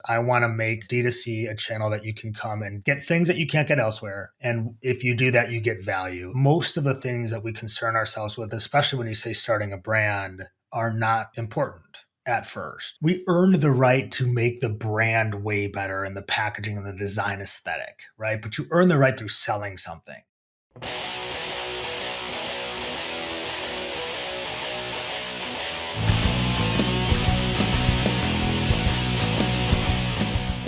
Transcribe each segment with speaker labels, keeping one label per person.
Speaker 1: I want to make D2C a channel that you can come and get things that you can't get elsewhere. And if you do that, you get value. Most of the things that we concern ourselves with, especially when you say starting a brand, are not important at first. We earned the right to make the brand way better and the packaging and the design aesthetic, right? But you earn the right through selling something.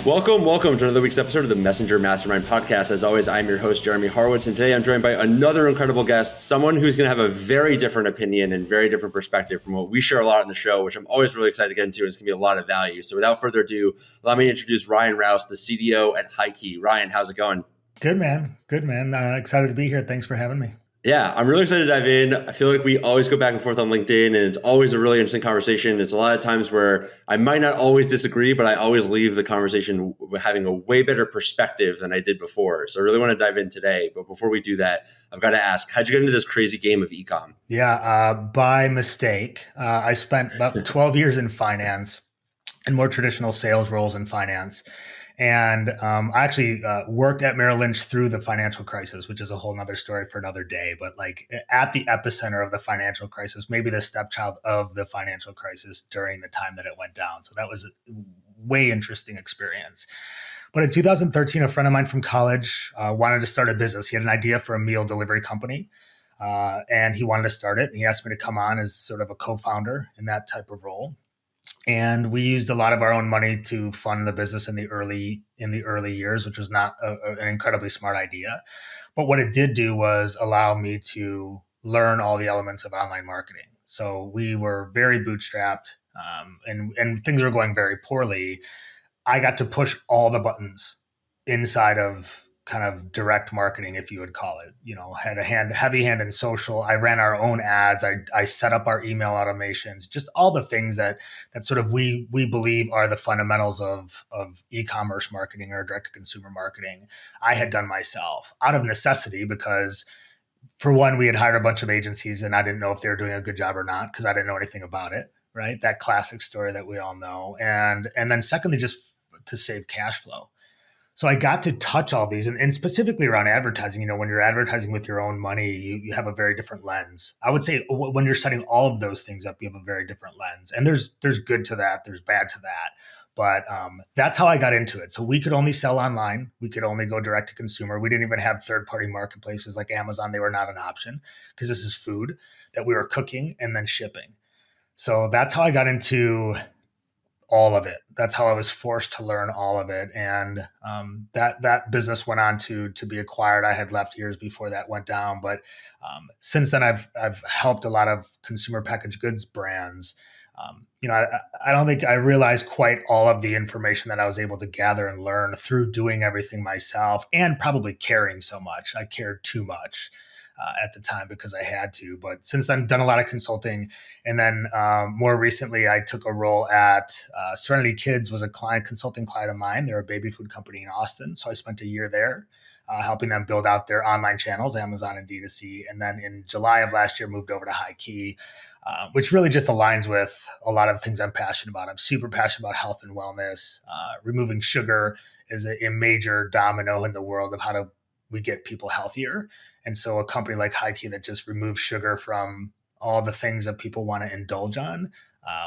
Speaker 2: Welcome to another week's episode of the Messenger Mastermind podcast. As always, I'm your host, Jeremy Horowitz, and today I'm joined by another incredible guest, someone who's going to have a very different opinion and very different perspective from what we share a lot on the show, which I'm always really excited to get into, and it's going to be a lot of value. So without further ado, allow me to introduce Ryan Rouse, the CDO at HighKey. Ryan, how's it going?
Speaker 1: Good, man. Excited to be here. Thanks for having me.
Speaker 2: Yeah, I'm really excited to dive in. I feel like we always go back and forth on LinkedIn, and it's always a really interesting conversation. It's a lot of times where I might not always disagree, but I always leave the conversation having a way better perspective than I did before. So I really want to dive in today. But before we do that, I've got to ask, how'd you get into this crazy game of e-com?
Speaker 1: Yeah, by mistake. I spent about 12 years in finance and more traditional sales roles in finance. And I actually worked at Merrill Lynch through the financial crisis, which is a whole nother story for another day. But like at the epicenter of the financial crisis, maybe the stepchild of the financial crisis during the time that it went down. So that was a way interesting experience. But in 2013, a friend of mine from college wanted to start a business. He had an idea for a meal delivery company. And he wanted to start it. And he asked me to come on as sort of a co-founder in that type of role. And we used a lot of our own money to fund the business in the early years, which was not an incredibly smart idea. But what it did do was allow me to learn all the elements of online marketing. So we were very bootstrapped, and things were going very poorly. I got to push all the buttons inside of kind of direct marketing, if you would call it. You know, had a heavy hand in social. I ran our own ads. I set up our email automations, just all the things that sort of we believe are the fundamentals of e-commerce marketing or direct to consumer marketing. I had done myself out of necessity because, for one, we had hired a bunch of agencies and I didn't know if they were doing a good job or not because I didn't know anything about it. Right, that classic story that we all know, and then secondly, just to save cash flow. So I got to touch all these, and specifically around advertising. You know, when you're advertising with your own money, you have a very different lens. I would say when you're setting all of those things up, you have a very different lens. And there's good to that, there's bad to that. But that's how I got into it. So we could only sell online. We could only go direct to consumer. We didn't even have third-party marketplaces like Amazon. They were not an option because this is food that we were cooking and then shipping. So that's how I got into all of it. That's how I was forced to learn all of it. And that business went on to be acquired. I had left years before that went down. But since then, I've helped a lot of consumer packaged goods brands. I don't think I realized quite all of the information that I was able to gather and learn through doing everything myself and probably caring so much. I cared too much at the time because I had to. But since then, done a lot of consulting. And then more recently, I took a role at Serenity Kids, was a consulting client of mine. They're a baby food company in Austin. So I spent a year there helping them build out their online channels, Amazon and D2C. And then in July of last year, moved over to HighKey, which really just aligns with a lot of the things I'm passionate about. I'm super passionate about health and wellness. Removing sugar is a major domino in the world of how we get people healthier. And so a company like HighKey that just removes sugar from all the things that people want to indulge on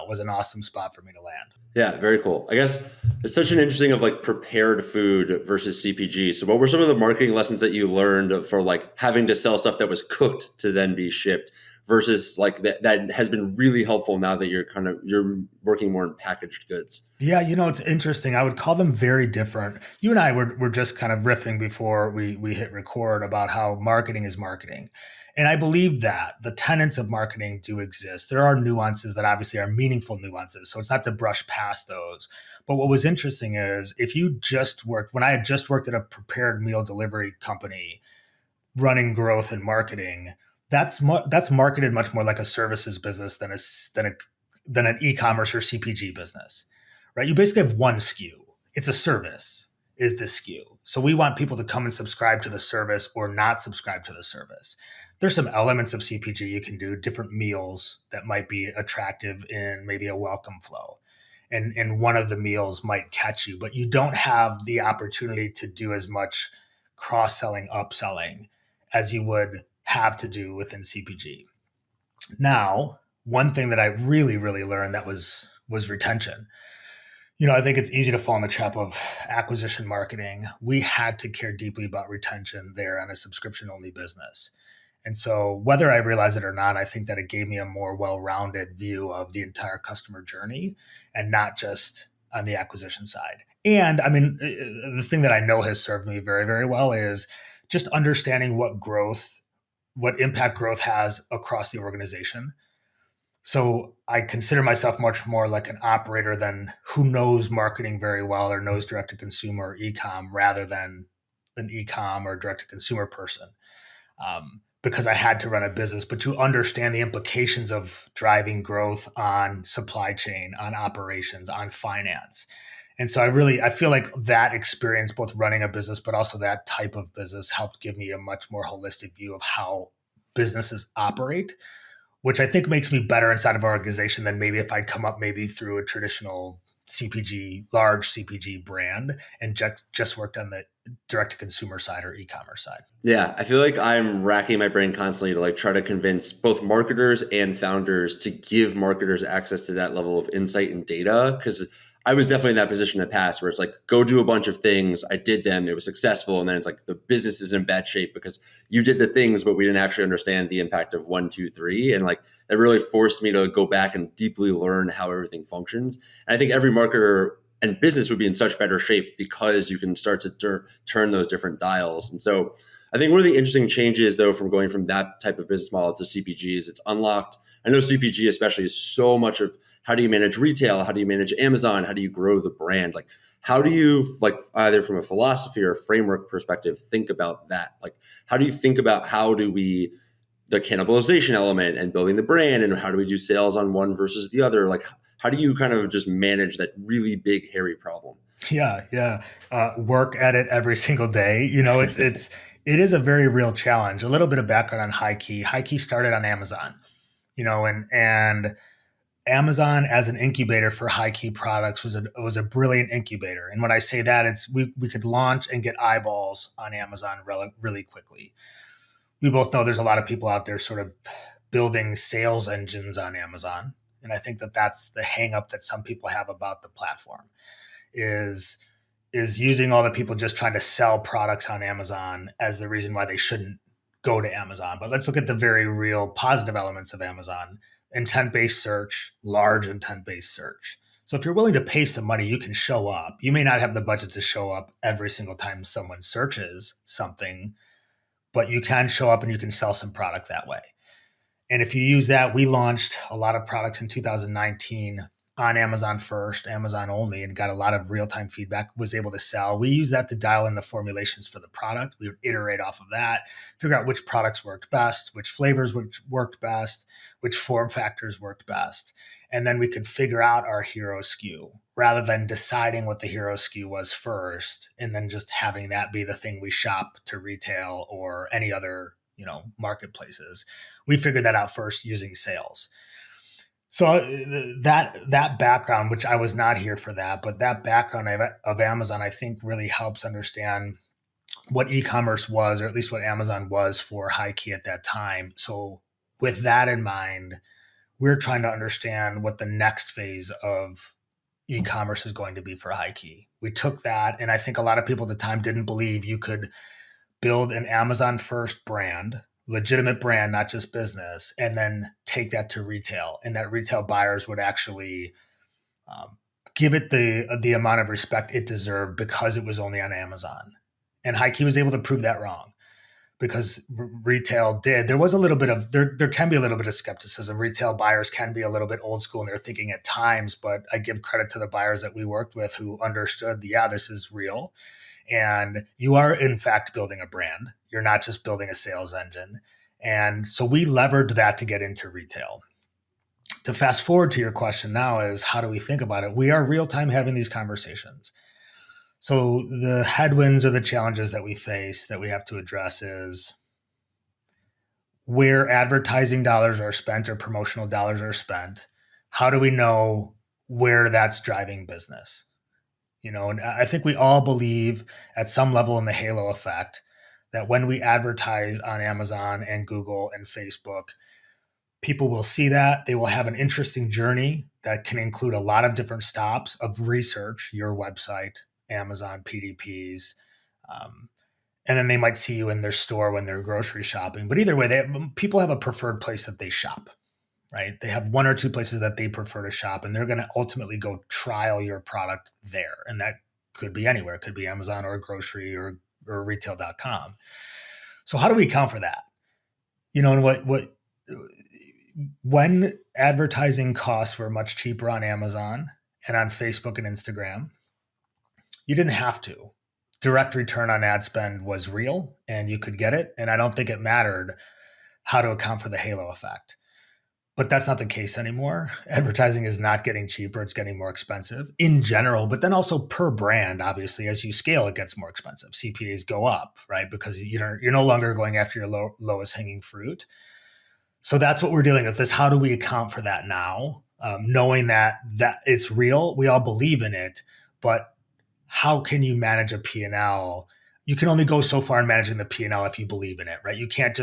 Speaker 1: was an awesome spot for me to land.
Speaker 2: Yeah, very cool. I guess it's such an interesting of like prepared food versus CPG. So what were some of the marketing lessons that you learned for like having to sell stuff that was cooked to then be shipped versus like that has been really helpful now that you're working more in packaged goods?
Speaker 1: Yeah, it's interesting. I would call them very different. You and I were just kind of riffing before we hit record about how marketing is marketing. And I believe that the tenets of marketing do exist. There are nuances that obviously are meaningful nuances. So it's not to brush past those. But what was interesting is when I had just worked at a prepared meal delivery company running growth and marketing, that's marketed much more like a services business than an e-commerce or CPG business, right? You basically have one SKU. It's a service is the SKU. So we want people to come and subscribe to the service or not subscribe to the service. There's some elements of CPG you can do, different meals that might be attractive in maybe a welcome flow. and one of the meals might catch you, but you don't have the opportunity to do as much cross-selling, upselling as you would have to do within CPG. Now, one thing that I really, really learned that was retention. I think it's easy to fall in the trap of acquisition marketing. We had to care deeply about retention there on a subscription only business. And so, whether I realize it or not, I think that it gave me a more well rounded view of the entire customer journey and not just on the acquisition side. And I mean, the thing that I know has served me very, very well is just understanding what impact growth has across the organization. So I consider myself much more like an operator than who knows marketing very well or knows direct to consumer or e-com rather than an e-com or direct to consumer person. Because I had to run a business, but to understand the implications of driving growth on supply chain, on operations, on finance. And so I feel like that experience, both running a business, but also that type of business helped give me a much more holistic view of how businesses operate, which I think makes me better inside of our organization than maybe if I'd come up maybe through a traditional CPG, large CPG brand and just worked on the direct to consumer side or e-commerce side.
Speaker 2: Yeah, I feel like I'm racking my brain constantly to like try to convince both marketers and founders to give marketers access to that level of insight and data. Because I was definitely in that position in the past where it's like, go do a bunch of things. I did them. It was successful. And then it's like the business is in bad shape because you did the things, but we didn't actually understand the impact of 1, 2, 3. And like that really forced me to go back and deeply learn how everything functions. And I think every marketer and business would be in such better shape because you can start to turn those different dials. And so I think one of the interesting changes, though, from going from that type of business model to CPG is it's unlocked. I know CPG especially is so much of how do you manage retail? How do you manage Amazon? How do you grow the brand? Like, how do you, like, either from a philosophy or a framework perspective, think about that? Like, how do you think about the cannibalization element and building the brand, and how do we do sales on one versus the other? Like, how do you kind of just manage that really big, hairy problem?
Speaker 1: Yeah. Work at it every single day. It is a very real challenge. A little bit of background on High Key. High Key started on Amazon, and Amazon as an incubator for high key products was a brilliant incubator. And when I say that, it's we could launch and get eyeballs on Amazon really quickly. We both know there's a lot of people out there sort of building sales engines on Amazon, and I think that that's the hang up that some people have about the platform is is using all the people just trying to sell products on Amazon as the reason why they shouldn't go to Amazon. But let's look at the very real positive elements of Amazon. Intent-based search, large intent-based search. So if you're willing to pay some money, you can show up. You may not have the budget to show up every single time someone searches something, but you can show up and you can sell some product that way. And if you use that, we launched a lot of products in 2019 on Amazon first, Amazon only, and got a lot of real-time feedback, was able to sell. We use that to dial in the formulations for the product. We would iterate off of that, figure out which products worked best, which flavors worked best, which form factors worked best. And then we could figure out our hero SKU rather than deciding what the hero SKU was first and then just having that be the thing we shop to retail or any other, marketplaces. We figured that out first using sales. So that background, which I was not here for that, but that background of Amazon, I think really helps understand what e-commerce was, or at least what Amazon was for High Key at that time. So with that in mind, we're trying to understand what the next phase of e-commerce is going to be for High Key. We took that, and I think a lot of people at the time didn't believe you could build an Amazon first brand, legitimate brand, not just business, and then take that to retail, and that retail buyers would actually give it the amount of respect it deserved because it was only on Amazon. And High Key was able to prove that wrong because retail did. There was a little bit of there can be a little bit of skepticism. Retail buyers can be a little bit old school in their thinking at times, but I give credit to the buyers that we worked with who understood, yeah, this is real. And you are, in fact, building a brand. You're not just building a sales engine. And so we leveraged that to get into retail. To fast forward to your question now is how do we think about it? We are real time having these conversations. So the headwinds or the challenges that we face that we have to address is where advertising dollars are spent or promotional dollars are spent. How do we know where that's driving business. And I think we all believe at some level in the halo effect that when we advertise on Amazon and Google and Facebook, people will see that. They will have an interesting journey that can include a lot of different stops of research, your website, Amazon, PDPs, um, and then they might see you in their store when they're grocery shopping. But either way, people have a preferred place that they shop, right? They have one or two places that they prefer to shop, and they're going to ultimately go trial your product there. And that could be anywhere. It could be Amazon or a grocery or retail.com. So how do we account for that? And when advertising costs were much cheaper on Amazon and on Facebook and Instagram, you didn't have to. Direct return on ad spend was real and you could get it. And I don't think it mattered how to account for the halo effect. But that's not the case anymore. Advertising is not getting cheaper. It's getting more expensive in general, but then also per brand, obviously, as you scale, it gets more expensive. CPAs go up, right? Because you're no longer going after your lowest hanging fruit. So that's what we're dealing with, is how do we account for that now? Knowing that it's real, we all believe in it, but how can you manage a P&L? You can only go so far in managing the P&L if you believe in it, right? You can't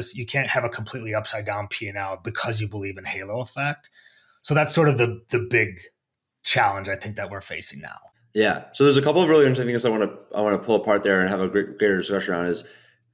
Speaker 1: have a completely upside down P&L because you believe in halo effect. So that's sort of the big challenge I think that we're facing now.
Speaker 2: Yeah. So there's a couple of really interesting things I want to pull apart there and have a greater discussion around. Is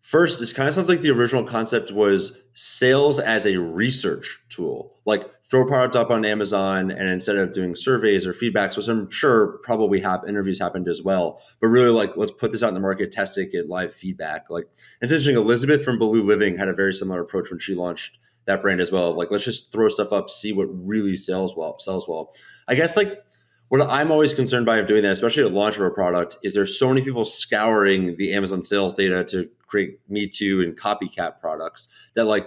Speaker 2: first, it kind of sounds like the original concept was sales as a research tool, like throw a product up on Amazon and instead of doing surveys or feedbacks, which I'm sure probably interviews happened as well, but really like, let's put this out in the market, test it, get live feedback. Like it's interesting. Elizabeth from Baloo Living had a very similar approach when she launched that brand as well. Like, let's just throw stuff up, see what really sells well. I guess like, what I'm always concerned by of doing that, especially at launch of a product, is there's so many people scouring the Amazon sales data to create Me Too and copycat products that like,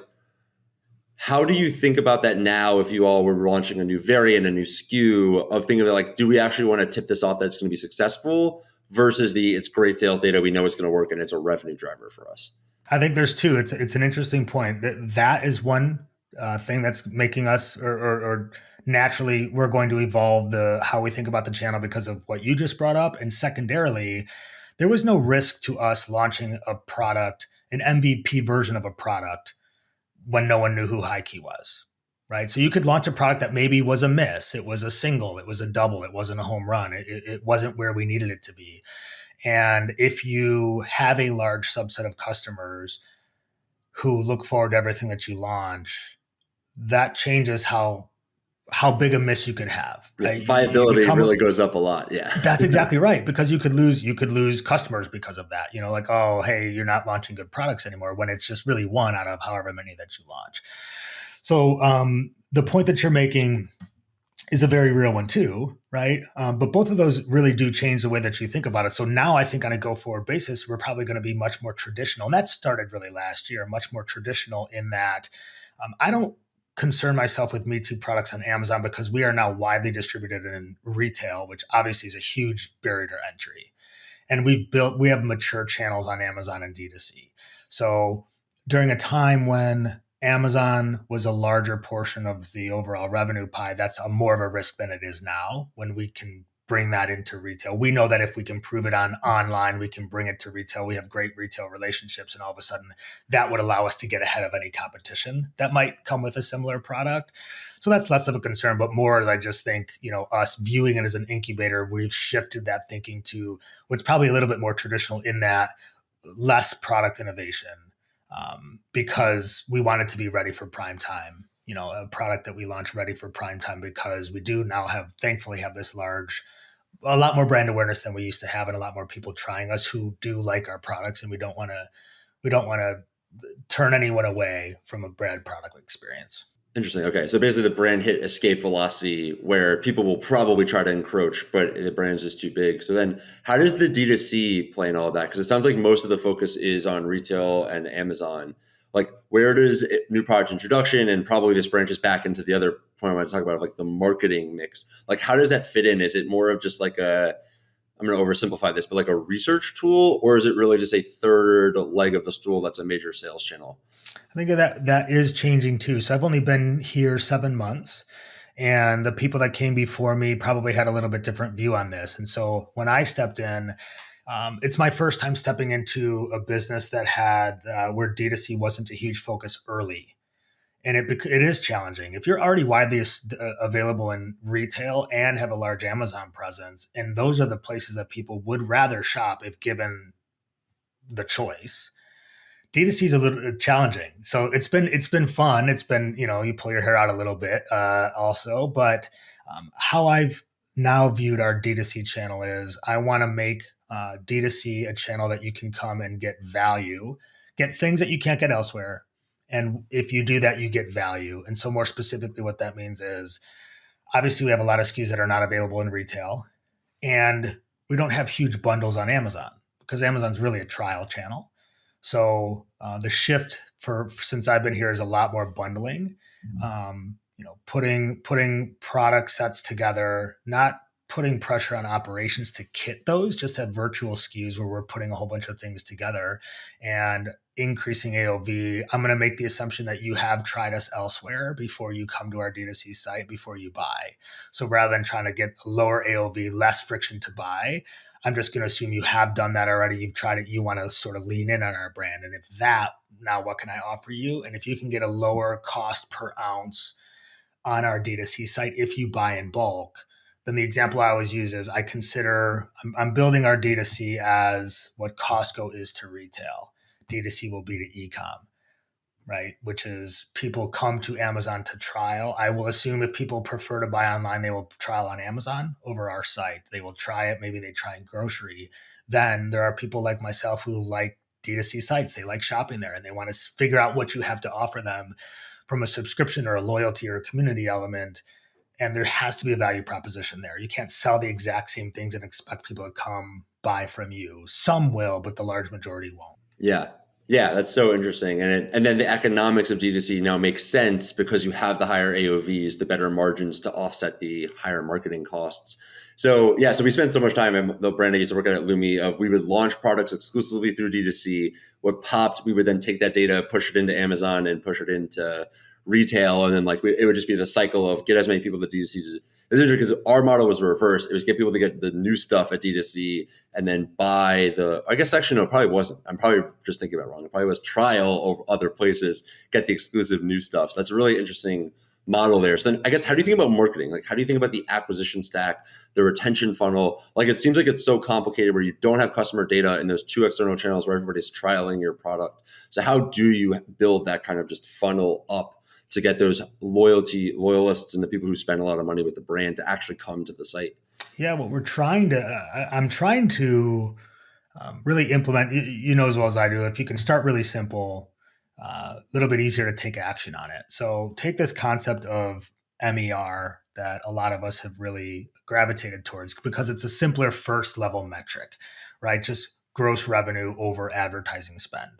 Speaker 2: how do you think about that now if you all were launching a new variant, a new SKU of thinking of like, do we actually want to tip this off that it's going to be successful versus it's great sales data, we know it's going to work and it's a revenue driver for us?
Speaker 1: I think there's two. It's an interesting point. That is one thing that's making us or naturally we're going to evolve how we think about the channel because of what you just brought up. And secondarily, there was no risk to us launching a product, an MVP version of a product, when no one knew who High-Key was, right? So you could launch a product that maybe was a miss. It was a single. It was a double. It wasn't a home run. It wasn't where we needed it to be. And if you have a large subset of customers who look forward to everything that you launch, that changes how big a miss you could have. Right?
Speaker 2: Yeah, viability really goes up a lot. Yeah,
Speaker 1: that's exactly right. Because you could lose customers because of that. Like, oh, hey, you're not launching good products anymore, when it's just really one out of however many that you launch. So the point that you're making is a very real one too, right? But both of those really do change the way that you think about it. So now I think on a go-forward basis, we're probably going to be much more traditional. And that started really last year, much more traditional in that I don't concern myself with Me Too products on Amazon because we are now widely distributed in retail, which obviously is a huge barrier to entry. And we have mature channels on Amazon and D2C. So during a time when Amazon was a larger portion of the overall revenue pie, that's more of a risk than it is now when we can bring that into retail. We know that if we can prove it online, we can bring it to retail. We have great retail relationships, and all of a sudden that would allow us to get ahead of any competition that might come with a similar product. So that's less of a concern, but more as I just think, us viewing it as an incubator, we've shifted that thinking to what's probably a little bit more traditional in that less product innovation. Because we want it to be ready for prime time, a product that we launch ready for prime time, because we do now thankfully have this a lot more brand awareness than we used to have, and a lot more people trying us who do like our products, and we don't want to turn anyone away from a brand product experience.
Speaker 2: Interesting. Okay. So basically the brand hit escape velocity where people will probably try to encroach, but the brand's just too big. So then how does the D2C play in all of that? Because it sounds like most of the focus is on retail and Amazon. Like, where does new product introduction, and probably this branches back into the other point I want to talk about, like the marketing mix, like how does that fit in? Is it more of just like I'm going to oversimplify this, but like a research tool, or is it really just a third leg of the stool that's a major sales channel?
Speaker 1: I think that is changing too. So I've only been here 7 months, And the people that came before me probably had a little bit different view on this. And so when I stepped in, it's my first time stepping into a business that had where D2C wasn't a huge focus early. And it is challenging. If you're already widely available in retail and have a large Amazon presence, and those are the places that people would rather shop if given the choice, D2C is a little challenging. So it's been fun. It's been, you pull your hair out a little bit also. But how I've now viewed our D2C channel is I want to make D2C a channel that you can come and get value, get things that you can't get elsewhere. And if you do that, you get value. And so more specifically, what that means is obviously we have a lot of SKUs that are not available in retail. And we don't have huge bundles on Amazon because Amazon's really a trial channel. So the shift for since I've been here is a lot more bundling. Putting product sets together, not putting pressure on operations to kit those, just have virtual SKUs where we're putting a whole bunch of things together and increasing AOV. I'm going to make the assumption that you have tried us elsewhere before you come to our D2C site, before you buy. So rather than trying to get a lower AOV, less friction to buy, I'm just going to assume you have done that already. You've tried it. You want to sort of lean in on our brand. And if that, now what can I offer you? And if you can get a lower cost per ounce on our D2C site, if you buy in bulk, then the example I always use is I'm building our D2C as what Costco is to retail. D2C will be to e-com, right? Which is people come to Amazon to trial. I will assume if people prefer to buy online, they will trial on Amazon over our site. They will try it. Maybe they try in grocery. Then there are people like myself who like D2C sites. They like shopping there and they want to figure out what you have to offer them from a subscription or a loyalty or a community element. And there has to be a value proposition there. You can't sell the exact same things and expect people to come buy from you. Some will, but the large majority won't.
Speaker 2: Yeah. Yeah, that's so interesting. And then the economics of D2C now makes sense because you have the higher AOVs, the better margins to offset the higher marketing costs. So yeah, so we spent so much time in the brand I used to work at Lumi of we would launch products exclusively through D2C. What popped, we would then take that data, push it into Amazon and push it into retail. And then it would just be the cycle of get as many people to D2C. It's interesting because our model was reversed. It was get people to get the new stuff at D2C and then buy I guess actually, no, it probably wasn't. I'm probably just thinking about it wrong. It probably was trial over other places, get the exclusive new stuff. So that's a really interesting model there. So then I guess, how do you think about marketing? Like, how do you think about the acquisition stack, the retention funnel? Like, it seems like it's so complicated where you don't have customer data in those two external channels where everybody's trialing your product. So how do you build that kind of just funnel up to get those loyalists and the people who spend a lot of money with the brand to actually come to the site?
Speaker 1: Yeah, what I'm trying to really implement, you know as well as I do, if you can start really simple, a little bit easier to take action on it. So take this concept of MER that a lot of us have really gravitated towards because it's a simpler first level metric, right? Just gross revenue over advertising spend.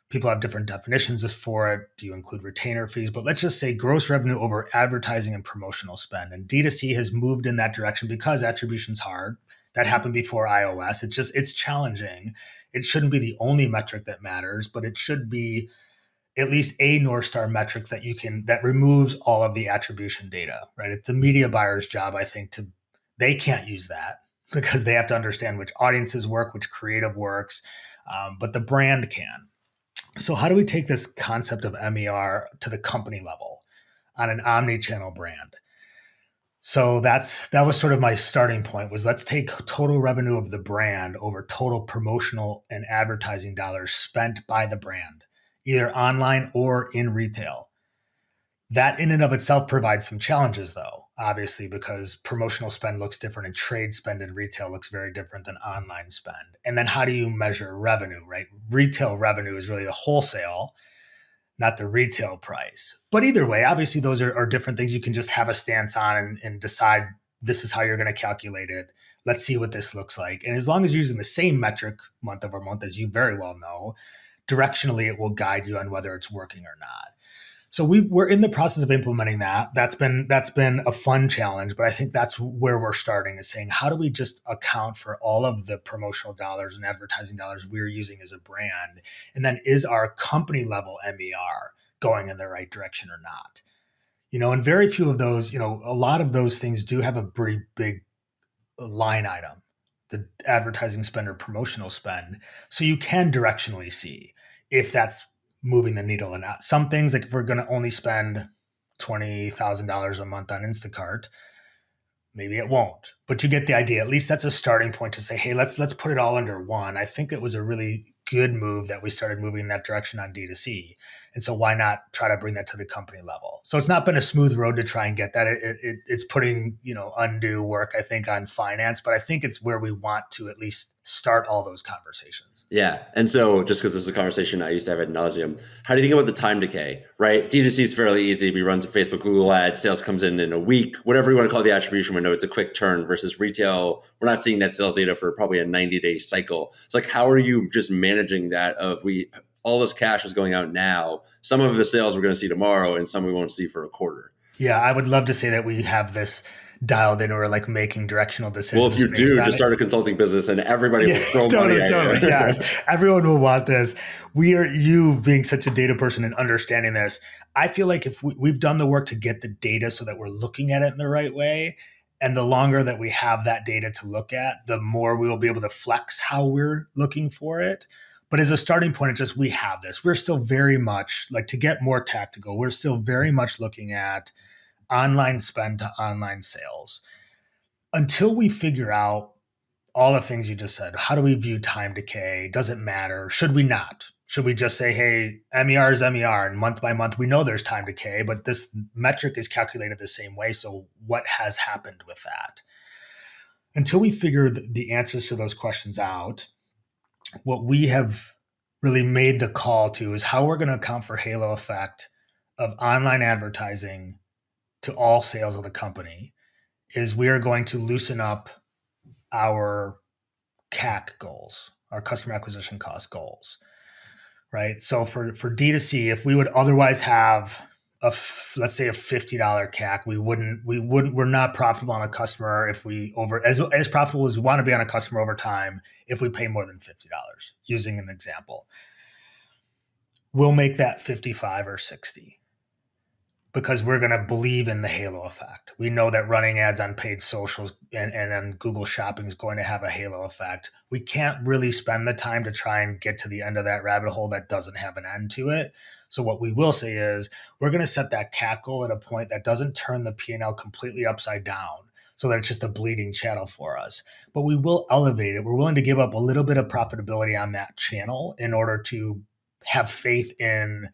Speaker 1: People have different definitions for it. Do you include retainer fees? But let's just say gross revenue over advertising and promotional spend. And D2C has moved in that direction because attribution's hard. That happened before iOS. It's challenging. It shouldn't be the only metric that matters, but it should be at least a North Star metric that removes all of the attribution data, right? It's the media buyer's job, I think, they can't use that because they have to understand which audiences work, which creative works, but the brand can. So how do we take this concept of MER to the company level on an omni-channel brand? So that was sort of my starting point was let's take total revenue of the brand over total promotional and advertising dollars spent by the brand, either online or in retail. That in and of itself provides some challenges though, obviously, because promotional spend looks different and trade spend in retail looks very different than online spend. And then how do you measure revenue, right? Retail revenue is really the wholesale, not the retail price. But either way, obviously those are different things you can just have a stance on and decide this is how you're going to calculate it. Let's see what this looks like. And as long as you're using the same metric month over month, as you very well know, directionally it will guide you on whether it's working or not. So we're in the process of implementing that. That's been a fun challenge, but I think that's where we're starting is saying, how do we just account for all of the promotional dollars and advertising dollars we're using as a brand? And then is our company level MER going in the right direction or not? And very few of those, a lot of those things do have a pretty big line item, the advertising spend or promotional spend. So you can directionally see if that's moving the needle or not. Some things, like if we're going to only spend $20,000 a month on Instacart, maybe it won't, but you get the idea. At least that's a starting point to say, hey, let's put it all under one. I think it was a really good move that we started moving in that direction on D2C. And so why not try to bring that to the company level? So it's not been a smooth road to try and get that. It's putting, undue work, I think, on finance, but I think it's where we want to at least start all those conversations.
Speaker 2: Yeah. And so just because this is a conversation I used to have ad nauseum, how do you think about the time decay, right? D2C is fairly easy. We run some Facebook, Google ads, sales comes in a week, whatever you want to call the attribution window. It's a quick turn versus retail. We're not seeing that sales data for probably a 90-day cycle. It's like, how are you just managing that all this cash is going out now. Some of the sales we're going to see tomorrow and some we won't see for a quarter.
Speaker 1: Yeah. I would love to say that we have this dialed in or like making directional decisions.
Speaker 2: Well, if you do, just start a consulting business and everybody will throw money at you.
Speaker 1: Yes, everyone will want this. You being such a data person and understanding this, I feel like if we've done the work to get the data so that we're looking at it in the right way, and the longer that we have that data to look at, the more we will be able to flex how we're looking for it. But as a starting point, it's just we have this. We're still very much, like, to get more tactical, we're still very much looking at online spend to online sales. Until we figure out all the things you just said, how do we view time decay? Does it matter? Should we not? Should we just say, hey, MER is MER, and month by month, we know there's time decay, but this metric is calculated the same way. So what has happened with that? Until we figure the answers to those questions out, what we have really made the call to is how we're going to account for halo effect of online advertising to all sales of the company is we are going to loosen up our CAC goals, our customer acquisition cost goals, right? So for D2C, if we would otherwise have let's say a $50 CAC, we're not profitable on a customer if we as profitable as we want to be on a customer over time if we pay more than $50, using an example. We'll make that 55 or 60 because we're going to believe in the halo effect. We know that running ads on paid socials and on Google Shopping is going to have a halo effect. We can't really spend the time to try and get to the end of that rabbit hole that doesn't have an end to it. So what we will say is we're going to set that CAC goal at a point that doesn't turn the P&L completely upside down so that it's just a bleeding channel for us. But we will elevate it. We're willing to give up a little bit of profitability on that channel in order to have faith in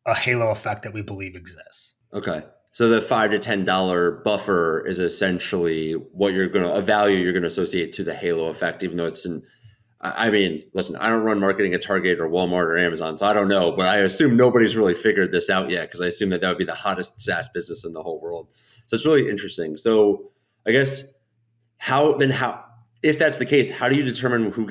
Speaker 1: a halo effect that we believe exists.
Speaker 2: Okay. So the $5 to $10 buffer is essentially a value you're going to associate to the halo effect, even though listen, I don't run marketing at Target or Walmart or Amazon, so I don't know, but I assume nobody's really figured this out yet because I assume that would be the hottest SaaS business in the whole world. So it's really interesting. So I guess if that's the case, how do you determine who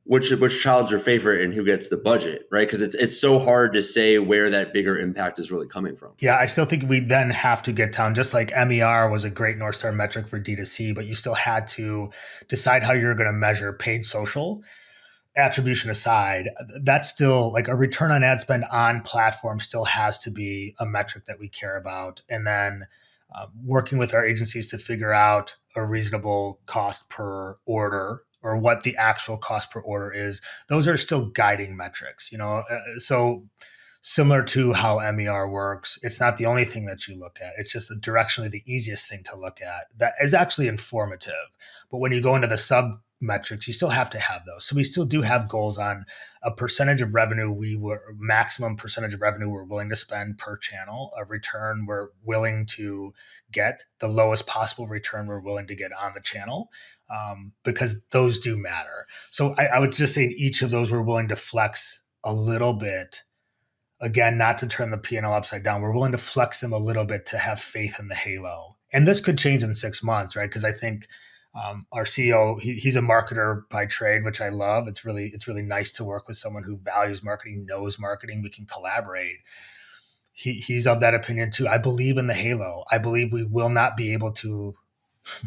Speaker 2: which child's your favorite and who gets the budget, right? Because it's so hard to say where that bigger impact is really coming from.
Speaker 1: Yeah, I still think we then have to get down, just like MER was a great North Star metric for D2C, but you still had to decide how you're going to measure paid social. Attribution aside, that's still like a return on ad spend on platform still has to be a metric that we care about. And then working with our agencies to figure out a reasonable cost per order or what the actual cost per order is, those are still guiding metrics, so similar to how MER works, it's not the only thing that you look at. It's just directionally the easiest thing to look at that is actually informative. But when you go into the sub metrics, you still have to have those. So we still do have goals on a percentage of revenue maximum percentage of revenue we're willing to spend per channel, a return we're willing to get, the lowest possible return we're willing to get on the channel. Because those do matter. So I would just say in each of those, we're willing to flex a little bit. Again, not to turn the P&L upside down. We're willing to flex them a little bit to have faith in the halo. And this could change in 6 months, right? Because I think our CEO, he's a marketer by trade, which I love. It's really nice to work with someone who values marketing, knows marketing. We can collaborate. He's of that opinion too. I believe in the halo. I believe we will not be able to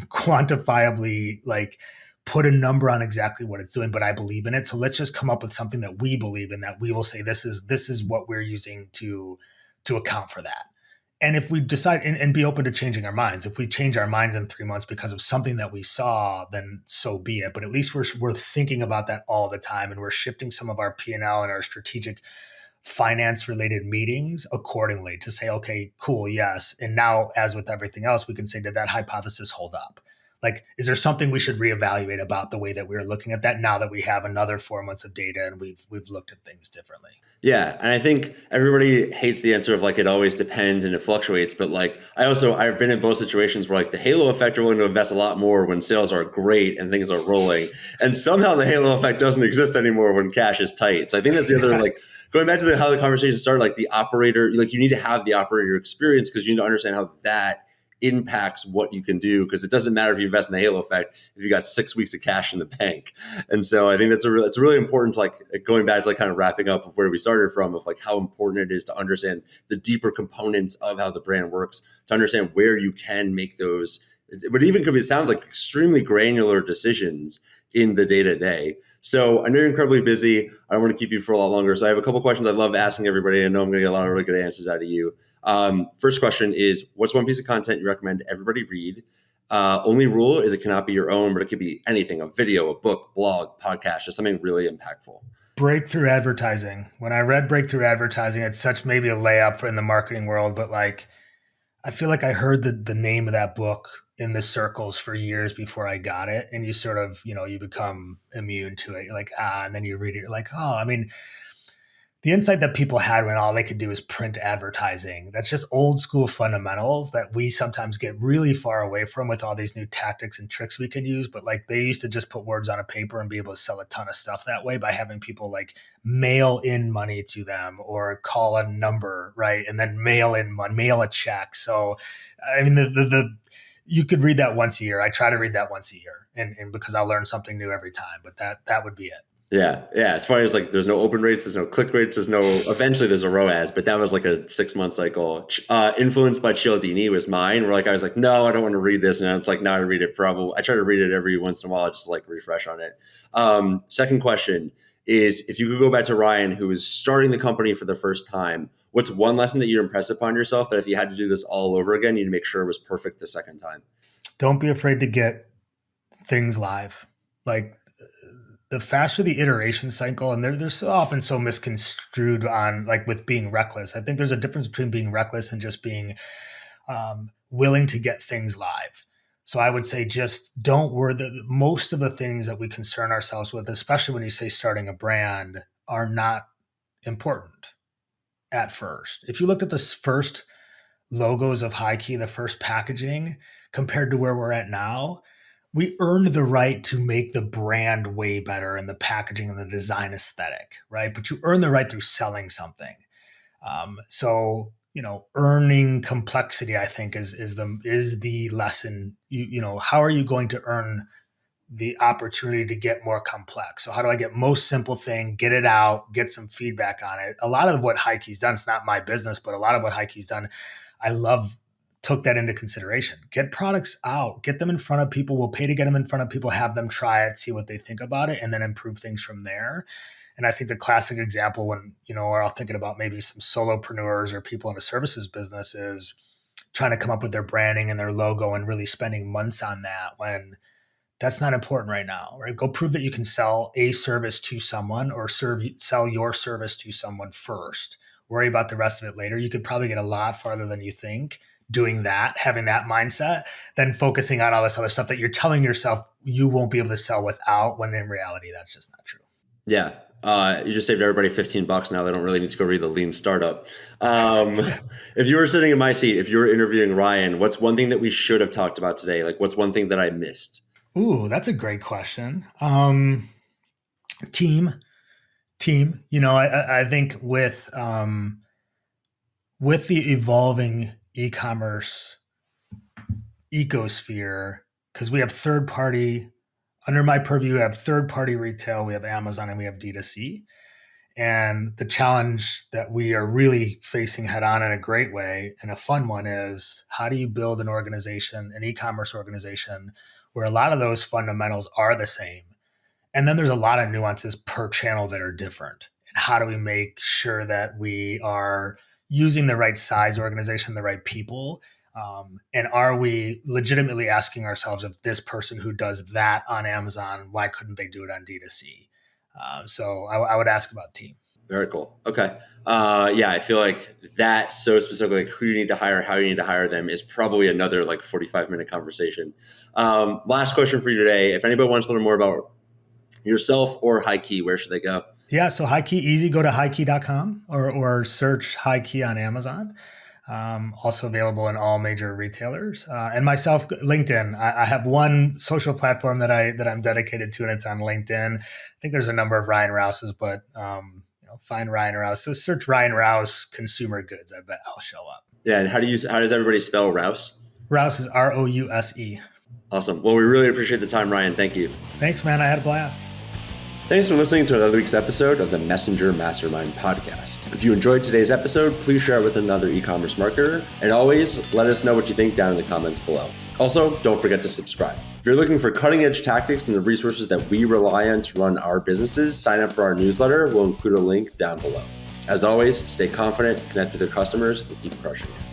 Speaker 1: quantifiably put a number on exactly what it's doing, but I believe in it. So let's just come up with something that we believe in, that we will say this is what we're using to account for that. And if we decide and be open to changing our minds, if we change our minds in 3 months because of something that we saw, then so be it. But at least we're thinking about that all the time, and we're shifting some of our P&L and our strategic finance related meetings accordingly to say, okay, cool, yes. And now, as with everything else, we can say, did that hypothesis hold up? Like, is there something we should reevaluate about the way that we're looking at that now that we have another 4 months of data and we've looked at things differently?
Speaker 2: Yeah, and I think everybody hates the answer of like it always depends and it fluctuates. But like I've been in both situations where like the halo effect, you're willing to invest a lot more when sales are great and things are rolling, and somehow the halo effect doesn't exist anymore when cash is tight. So I think that's the other like going back to how the conversation started. Like the operator, like you need to have the operator experience because you need to understand how that impacts what you can do, because it doesn't matter if you invest in the halo effect if you got 6 weeks of cash in the bank. And so I think it's really important to like going back to like kind of wrapping up of where we started from, of like how important it is to understand the deeper components of how the brand works, to understand where you can make those, but even could be, it sounds like extremely granular decisions in the day to day. So I know you're incredibly busy. I don't want to keep you for a lot longer. So I have a couple questions I love asking everybody. I know I'm going to get a lot of really good answers out of you. First question is, what's one piece of content you recommend everybody read? Only rule is it cannot be your own, but it could be anything: a video, a book, blog, podcast, just something really impactful.
Speaker 1: Breakthrough advertising. When I read breakthrough advertising, it's such maybe a layup in the marketing world, but like I feel like I heard the name of that book in the circles for years before I got it. And you sort of, you become immune to it. You're like, and then you read it, you're like, oh, I mean, the insight that people had when all they could do is print advertising, that's just old school fundamentals that we sometimes get really far away from with all these new tactics and tricks we can use. But like they used to just put words on a paper and be able to sell a ton of stuff that way by having people like mail in money to them or call a number, right? And then mail in money, mail a check. So I mean the you could read that once a year. I try to read that once a year, and because I'll learn something new every time. But that would be it.
Speaker 2: Yeah, yeah. As far as like, there's no open rates, there's no click rates, there's no. Eventually, there's a ROAS, but that was like a 6 month cycle. Influenced by Cialdini was mine. Where like I was like, no, I don't want to read this, and it's like now I read it. Probably I try to read it every once in a while, just to like refresh on it. Second question is, if you could go back to Ryan, who is starting the company for the first time, what's one lesson that you'd impress upon yourself that if you had to do this all over again, you'd make sure it was perfect the second time?
Speaker 1: Don't be afraid to get things live. Like the faster the iteration cycle, and they're so often so misconstrued on like with being reckless. I think there's a difference between being reckless and just being willing to get things live. So I would say just don't worry. Most of the things that we concern ourselves with, especially when you say starting a brand, are not important at first. If you looked at the first logos of High Key, the first packaging compared to where we're at now, we earned the right to make the brand way better and the packaging and the design aesthetic, right? But you earn the right through selling something. So earning complexity, I think, is the lesson. How are you going to earn the opportunity to get more complex? So how do I get most simple thing, get it out, get some feedback on it? A lot of what High Key's done, it's not my business, but a lot of what High Key's done, I love took that into consideration. Get products out, get them in front of people. We'll pay to get them in front of people, have them try it, see what they think about it, and then improve things from there. And I think the classic example when, we're all thinking about maybe some solopreneurs or people in a services business is trying to come up with their branding and their logo and really spending months on that when that's not important right now, right? Go prove that you can sell a service to someone or sell your service to someone first. Worry about the rest of it later. You could probably get a lot farther than you think doing that, having that mindset, than focusing on all this other stuff that you're telling yourself you won't be able to sell without, when in reality, that's just not true.
Speaker 2: Yeah. You just saved everybody $15 now. They don't really need to go read the Lean Startup. If you were sitting in my seat, if you were interviewing Ryan, what's one thing that we should have talked about today? Like, what's one thing that I missed?
Speaker 1: Ooh, that's a great question. Team. I think with the evolving e-commerce ecosphere, because we have third party under my purview, we have third party retail, we have Amazon, and we have D2C. And the challenge that we are really facing head on in a great way and a fun one is, how do you build an organization, an e-commerce organization, where a lot of those fundamentals are the same? And then there's a lot of nuances per channel that are different. And how do we make sure that we are using the right size organization, the right people? And are we legitimately asking ourselves, if this person who does that on Amazon, why couldn't they do it on D2C? So I would ask about team.
Speaker 2: Very cool. Okay. Yeah, I feel like that so specifically, like who you need to hire, how you need to hire them is probably another like 45-minute conversation. Last question for you today. If anybody wants to learn more about yourself or High Key, where should they go?
Speaker 1: Yeah, so High Key, easy. Go to high-key.com or search High Key on Amazon. Also available in all major retailers. And myself, LinkedIn. I have one social platform that I'm dedicated to, and it's on LinkedIn. I think there's a number of Ryan Rouses, but find Ryan Rouse. So search Ryan Rouse Consumer Goods. I bet I'll show up.
Speaker 2: Yeah, and how does everybody spell Rouse?
Speaker 1: Rouse is Rouse.
Speaker 2: Awesome. Well, we really appreciate the time, Ryan. Thank you.
Speaker 1: Thanks, man. I had a blast.
Speaker 2: Thanks for listening to another week's episode of the Messenger Mastermind podcast. If you enjoyed today's episode, please share it with another e-commerce marketer. And always let us know what you think down in the comments below. Also, don't forget to subscribe. If you're looking for cutting edge tactics and the resources that we rely on to run our businesses, sign up for our newsletter. We'll include a link down below. As always, stay confident, connect with your customers, and keep crushing it.